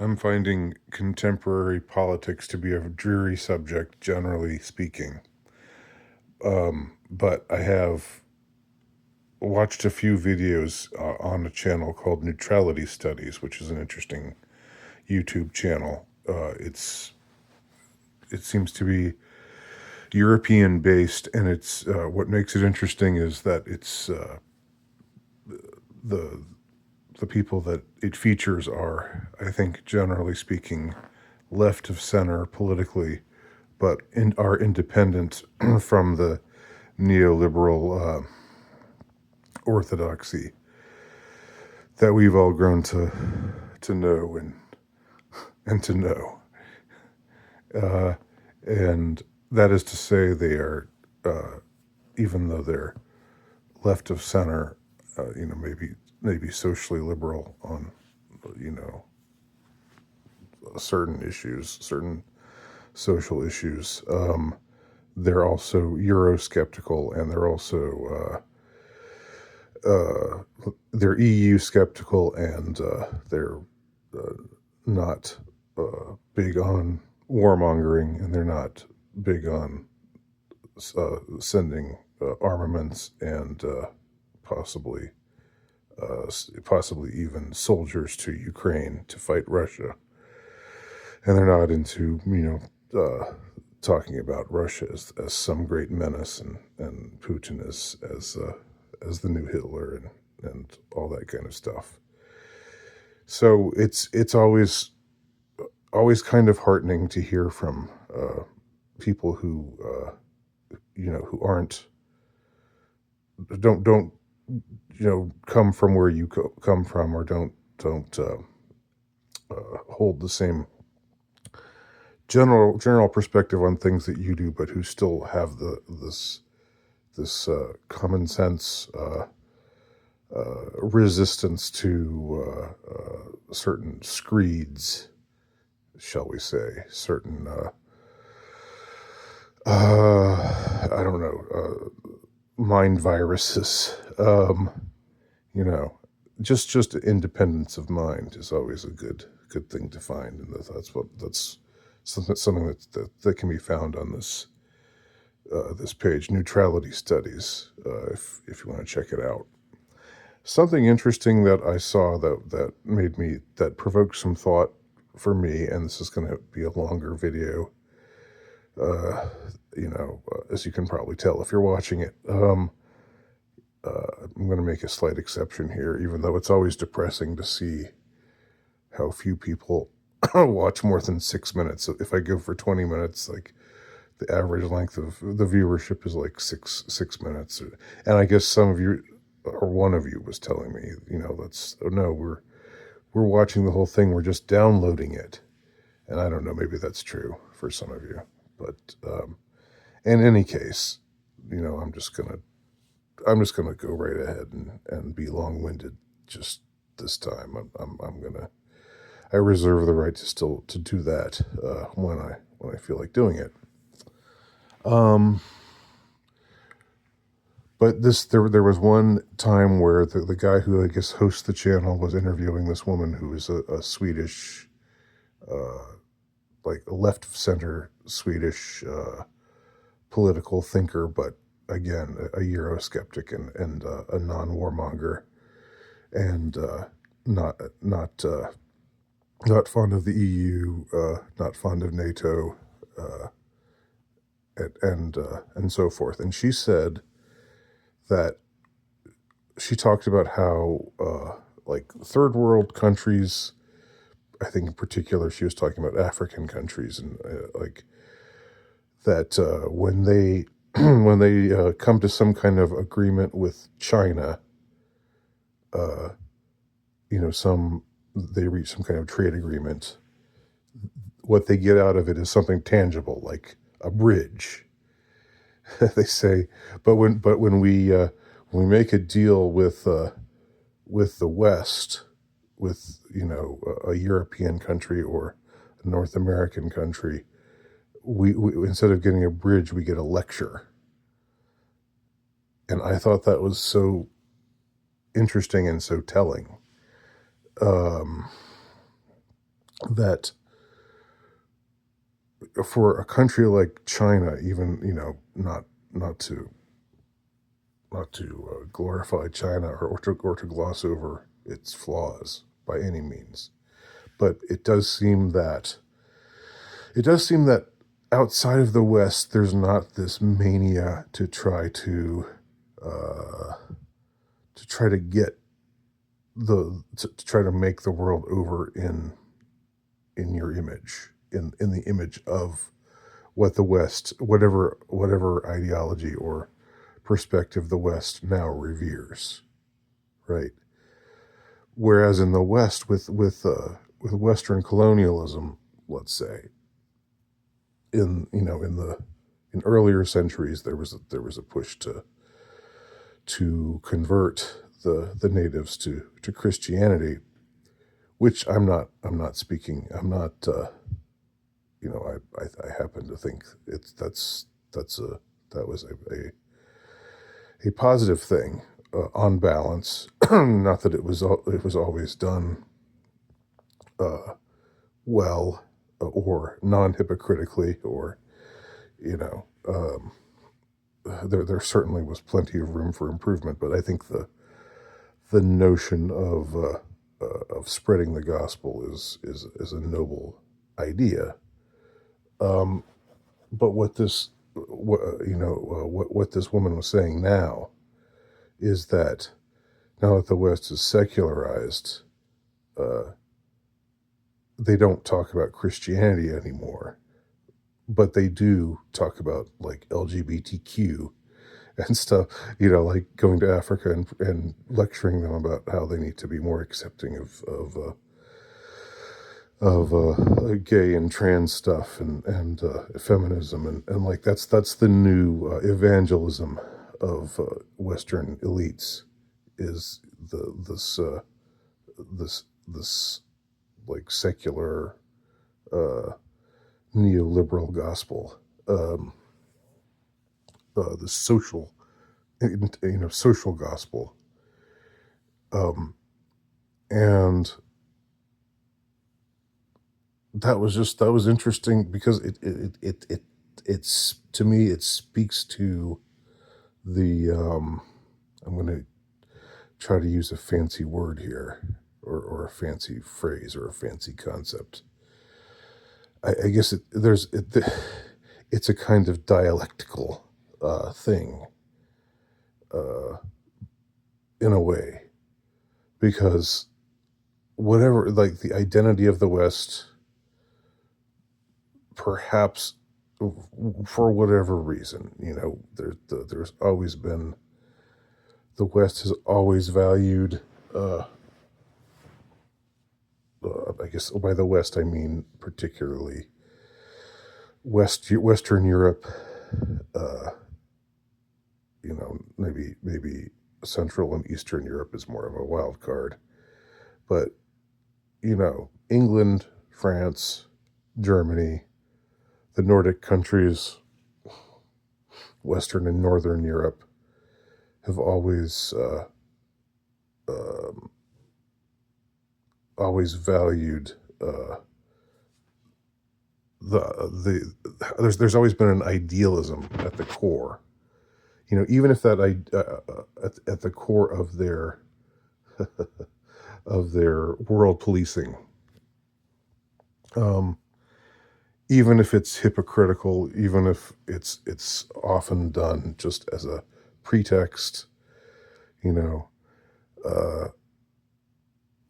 I'm finding contemporary politics to be a dreary subject, generally speaking. But I have watched a few videos on a channel called Neutrality Studies, which is an interesting YouTube channel. It seems to be European based, and it's what makes it interesting is that it's the the people that it features are, I think, generally speaking, left of center politically, but are independent from the neoliberal orthodoxy that we've all grown to know and to know. And that is to say, they are, even though they're left of center, maybe socially liberal on, you know, certain issues, certain social issues. They're also Eurosceptical, and they're EU skeptical, and they're not big on warmongering, and they're not big on sending armaments and possibly possibly even soldiers to Ukraine to fight Russia, and they're not into talking about Russia as some great menace, and Putin as the new Hitler, and all that kind of stuff. So it's always kind of heartening to hear from people who who aren't don't come from where you come from, or don't hold the same general perspective on things that you do, but who still have this common sense resistance to certain screeds, shall we say, certain I don't know, mind viruses. You know, just independence of mind is always a good thing to find, and that's something that can be found on this page, Neutrality Studies, if you want to check it out. Something interesting that I saw that provoked some thought for me, and this is going to be a longer video. As you can probably tell if you're watching it. I'm going to make a slight exception here, even though it's always depressing to see how few people watch more than 6 minutes. So if I go for 20 minutes, like the average length of the viewership is like six minutes. And I guess some of you, or one of you, was telling me, no, we're watching the whole thing. We're just downloading it, and I don't know. Maybe that's true for some of you, but in any case, I'm just gonna go right ahead and be long winded. Just this time, I'm gonna I reserve the right to do that when I feel like doing it. Um, but there was one time where the guy who I guess hosts the channel was interviewing this woman who is a Swedish, like a left of center Swedish political thinker, but again a Eurosceptic, and a non warmonger, and not fond of the EU, not fond of NATO, uh, and so forth. And she said that she talked about how like third world countries, I think in particular she was talking about African countries, and like that when they when they come to some kind of agreement with China, uh, some they reach some kind of trade agreement. What they get out of it is something tangible, like a bridge. They say, but when we make a deal with the West, with a European country or a North American country, we instead of getting a bridge, we get a lecture. And I thought that was so interesting and so telling. Um, that for a country like China, even, not to glorify China, or to gloss over its flaws by any means, but it does seem that outside of the West, there's not this mania uh, to try to get to try to make the world over in your image, in the image of what the West, whatever ideology or perspective the West now reveres, right? Whereas in the West, with Western colonialism, let's say, in earlier centuries, there was a push to convert the natives to Christianity, which I'm not speaking. I'm not. I happen to think that's a that was a positive thing, on balance. Not that it was always done uh, well, or non-hypocritically, or you know there certainly was plenty of room for improvement. But I think the notion of spreading the gospel is a noble idea. Um, but what this woman was saying now is that now that the West is secularized, uh, they don't talk about Christianity anymore, but they do talk about like LGBTQ and stuff. Like going to Africa and lecturing them about how they need to be more accepting of gay and trans stuff, and feminism, and like that's the new evangelism of Western elites, is this like secular uh, neoliberal gospel, um, the social gospel, um, and that was interesting because it's, to me, it speaks to the I'm going to try to use a fancy word here, or a fancy phrase, or a fancy concept. I guess it's a kind of dialectical thing, uh, in a way, because whatever, like, the identity of the West, perhaps, for whatever reason, there's always been, the West has always valued, uh, I guess by the West I mean particularly Western Europe, uh, maybe Central and Eastern Europe is more of a wild card, but England, France, Germany, the Nordic countries, Western and Northern Europe, have um, always valued, uh, there's always been an idealism at the core. Even if at the core of their world policing, um, even if it's hypocritical, even if it's often done just as a pretext, you know, uh,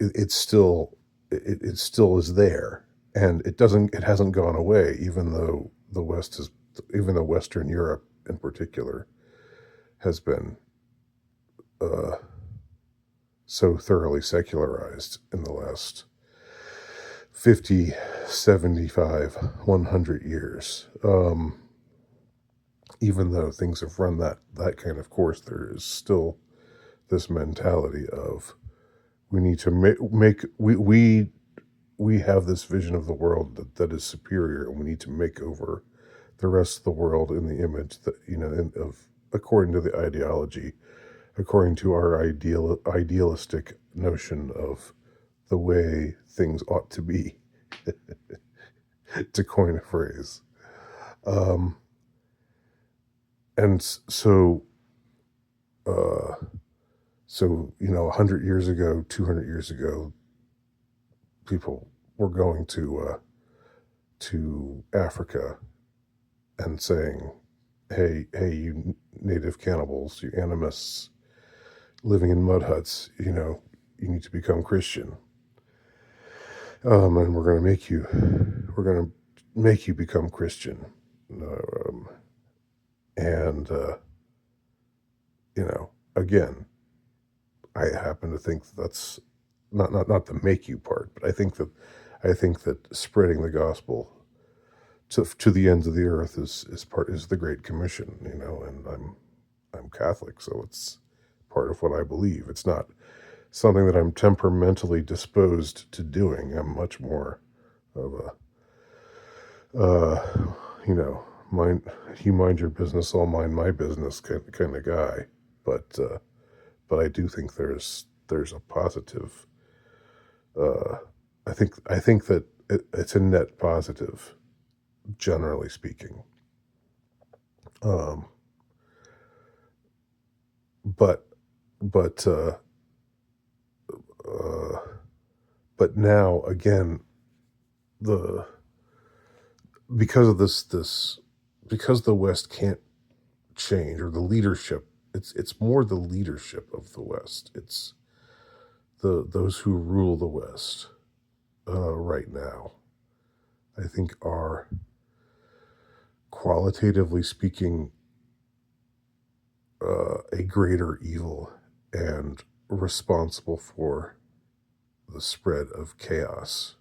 it still is there, and it hasn't gone away, even though Western Europe in particular has been uh, so thoroughly secularized in the last 50, 75, 100 years. Even though things have run that kind of course, there is still this mentality of, we need to make we have this vision of the world that is superior, and we need to make over the rest of the world in the image that, of, according to the ideology, according to our idealistic notion of the way things ought to be. to coin a phrase. Um, and so, uh, so 100 years ago, 200 years ago, people were going to Africa and saying, hey, you native cannibals, you animists living in mud huts, you need to become Christian. And we're going to make you become Christian. Um, and, again, I happen to think that's not the make you part, but I think that spreading the gospel to the ends of the earth is the Great Commission, and I'm Catholic, so it's part of what I believe. It's not something that I'm temperamentally disposed to doing. I'm much more of uh, you know, mind you mind your business, I'll mind my business kind of guy. But I do think there's a positive. Uh, I think that it's a net positive, generally speaking. Um, but but uh, uh, but now again, the because of this because the West can't change, or the leadership, it's more the leadership of the West. It's those who rule the West right now, I think, are, qualitatively speaking, a greater evil and responsible for the spread of chaos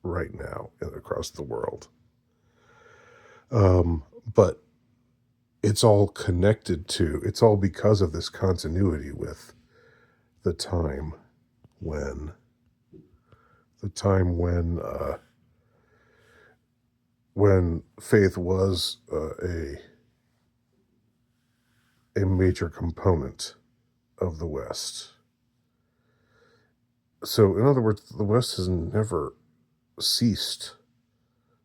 right now across the world. But it's all because of this continuity with the time when the time when faith was a major component of the West. So, in other words, the West has never ceased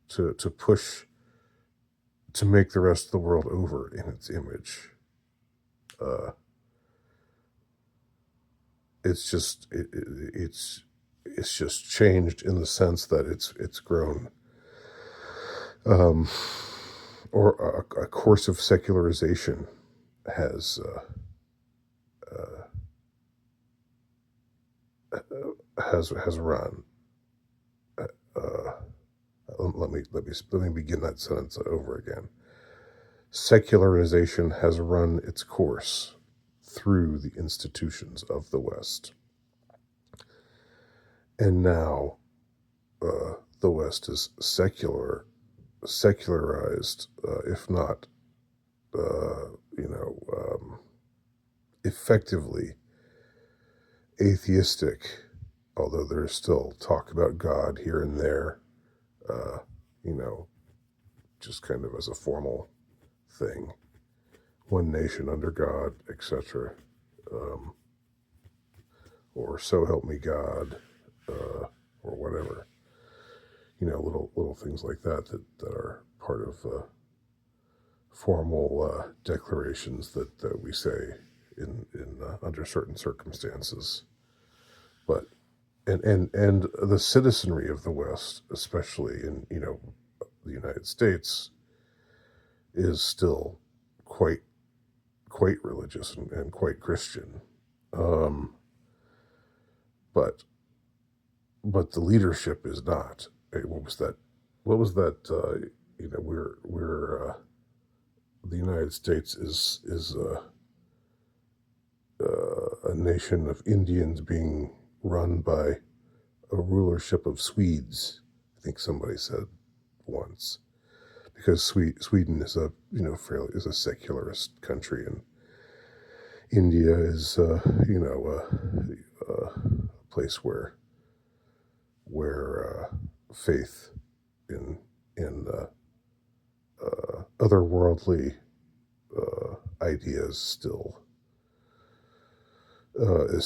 to push to make the rest of the world over in its image. Uh, it's just changed in the sense that it's grown, um, or a course of secularization has has run. Uh, let me begin that sentence over again. Secularization has run its course through the institutions of the West, and now the West is secularized, if not, uh, you know, um, effectively atheistic. Although there's still talk about God here and there, uh, you know, just kind of as a formal thing, one nation under God, etc., um, or so help me God, or whatever. Little things like that are part of formal declarations that we say in under certain circumstances. But and the citizenry of the West, especially in the United States, is still quite quite religious and quite Christian. Um, but but the leadership is not. Hey, what was that? What was that? We're the United States is a nation of Indians being run by a rulership of Swedes. I think somebody said once, because Sweden is a fairly is a secularist country, and India is a place where faith in otherworldly ideas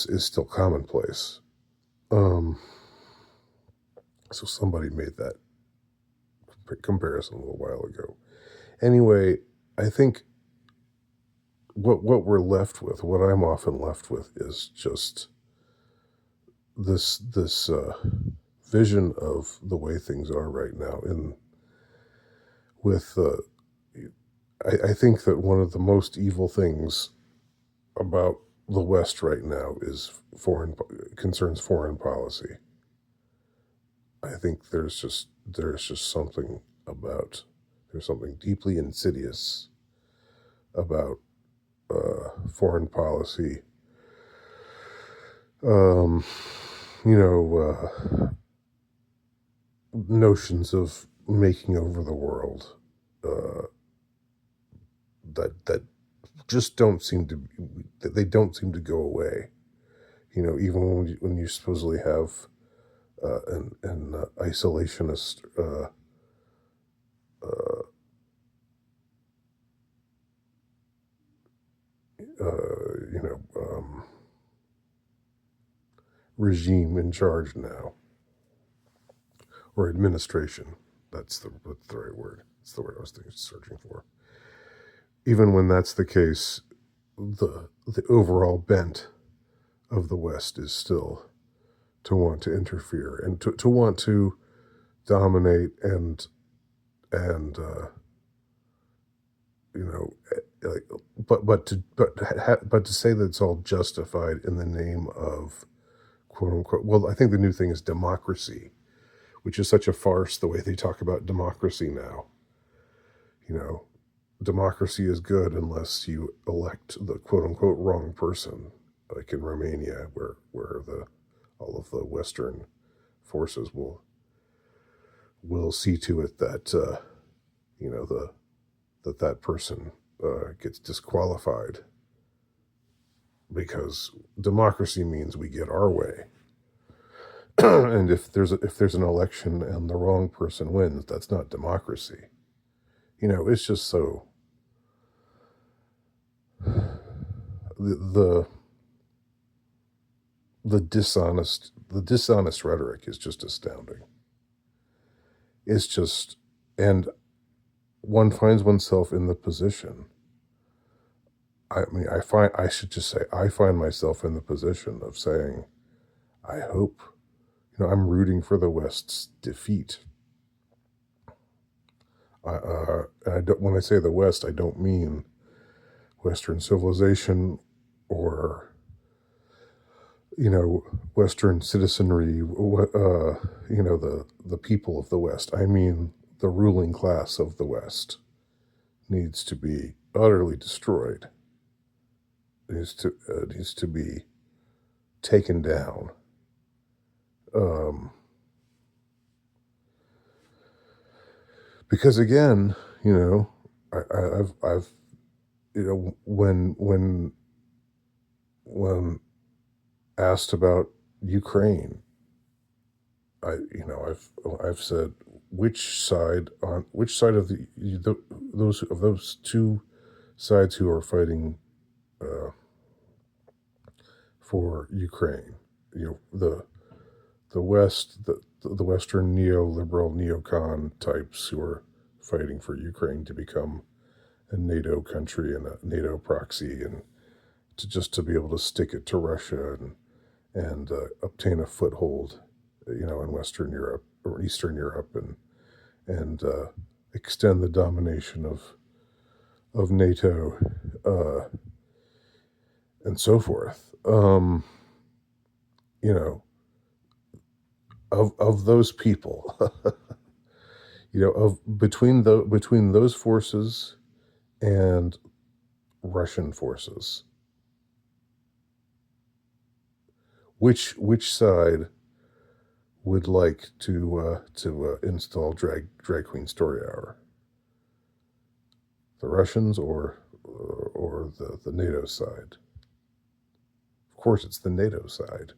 is still commonplace. Um, So somebody made that comparison a little while ago. Anyway, I think what we're left with, what I'm often left with, is just this vision of the way things are right now. And with I think that one of the most evil things about the West right now is concerns foreign policy. I think there's just something about there's something deeply insidious about foreign policy. Um, you know, notions of making over the world uh, that just don't seem to they don't seem to go away. Even when you supposedly have an isolationist uh, regime in charge now, or administration. That's the right word. It's the word I was searching for. Even when that's the case, the overall bent of the West is still to want to interfere and to want to dominate and like, but to say that it's all justified in the name of quote unquote. Well, I think the new thing is democracy, which is such a farce. The way they talk about democracy now, you know, democracy is good unless you elect the quote unquote wrong person, like in Romania, where the all of the Western forces will see to it that you know the that person gets disqualified, because democracy means we get our way. And if there's an election and the wrong person wins, that's not democracy. It's just so the the dishonest rhetoric is just astounding. It's just, and one finds oneself in the position. I should just say, I find myself in the position of saying, I hope, I'm rooting for the West's defeat. When I say the West, I don't mean Western civilization or Western citizenry, the people of the West. I mean the ruling class of the West needs to be utterly destroyed. Needs to be taken down. Because again, I've when asked about Ukraine, I've said, which side of those two sides who are fighting uh, for Ukraine, the West, the Western neoliberal neocon types who are fighting for Ukraine to become a NATO country and a NATO proxy, and to be able to stick it to Russia and obtain a foothold, in Western Europe or Eastern Europe, and extend the domination of NATO, and so forth. You know, of those people, of between those forces and Russian forces, which side would like to install drag queen story hour? The Russians or the NATO side? Of course, it's the NATO side.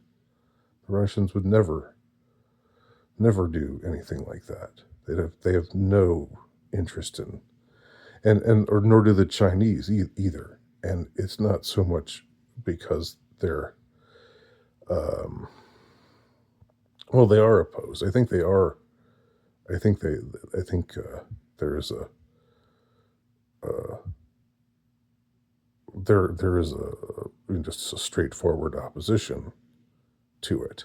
The Russians would never do anything like that. They have no interest in, or nor do the Chinese either. And it's not so much because they're Well, they are opposed. I think they are. I think they. I think there is a uh, there is just a straightforward opposition to it,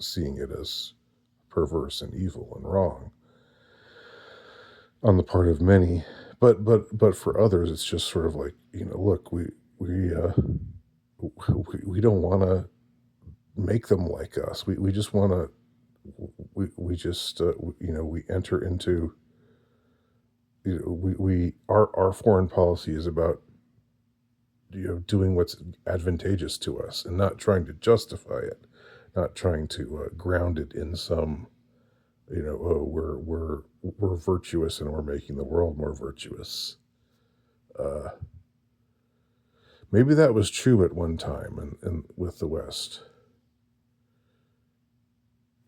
seeing it as perverse and evil and wrong on the part of many. But for others, it's just sort of like, look, we don't want to make them like us. We just want to we just we enter into we our foreign policy is about doing what's advantageous to us and not trying to justify it, not trying to ground it in some oh, we're virtuous and we're making the world more virtuous. Uh, Maybe that was true at one time, and with the West.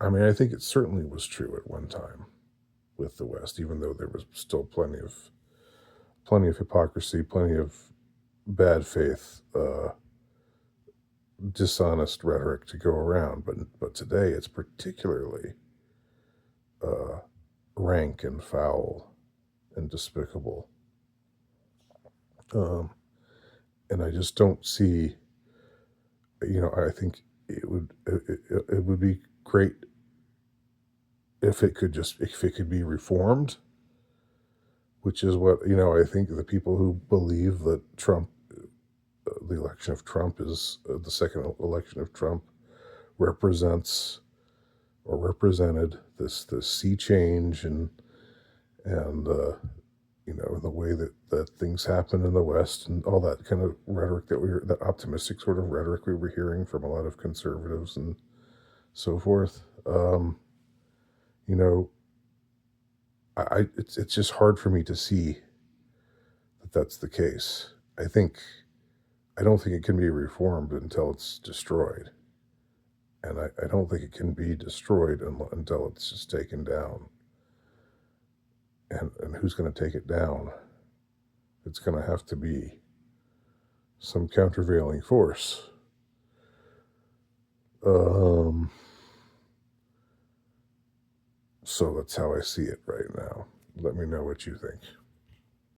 I mean, I think it certainly was true at one time with the West, even though there was still plenty of hypocrisy, plenty of bad faith, dishonest rhetoric to go around. But today it's particularly uh, rank and foul and despicable. Um, and I just don't see. I think it would be great if it could be reformed, which is what I think the people who believe that the election of Trump is the second election of Trump represents or represented this sea change and the way that things happen in the West and all that kind of rhetoric that optimistic sort of rhetoric we were hearing from a lot of conservatives and so forth. You know, it's just hard for me to see that that's the case. I don't think it can be reformed until it's destroyed, and I don't think it can be destroyed until it's just taken down. And who's going to take it down? It's going to have to be some countervailing force. Um, so that's how I see it right now. Let me know what you think.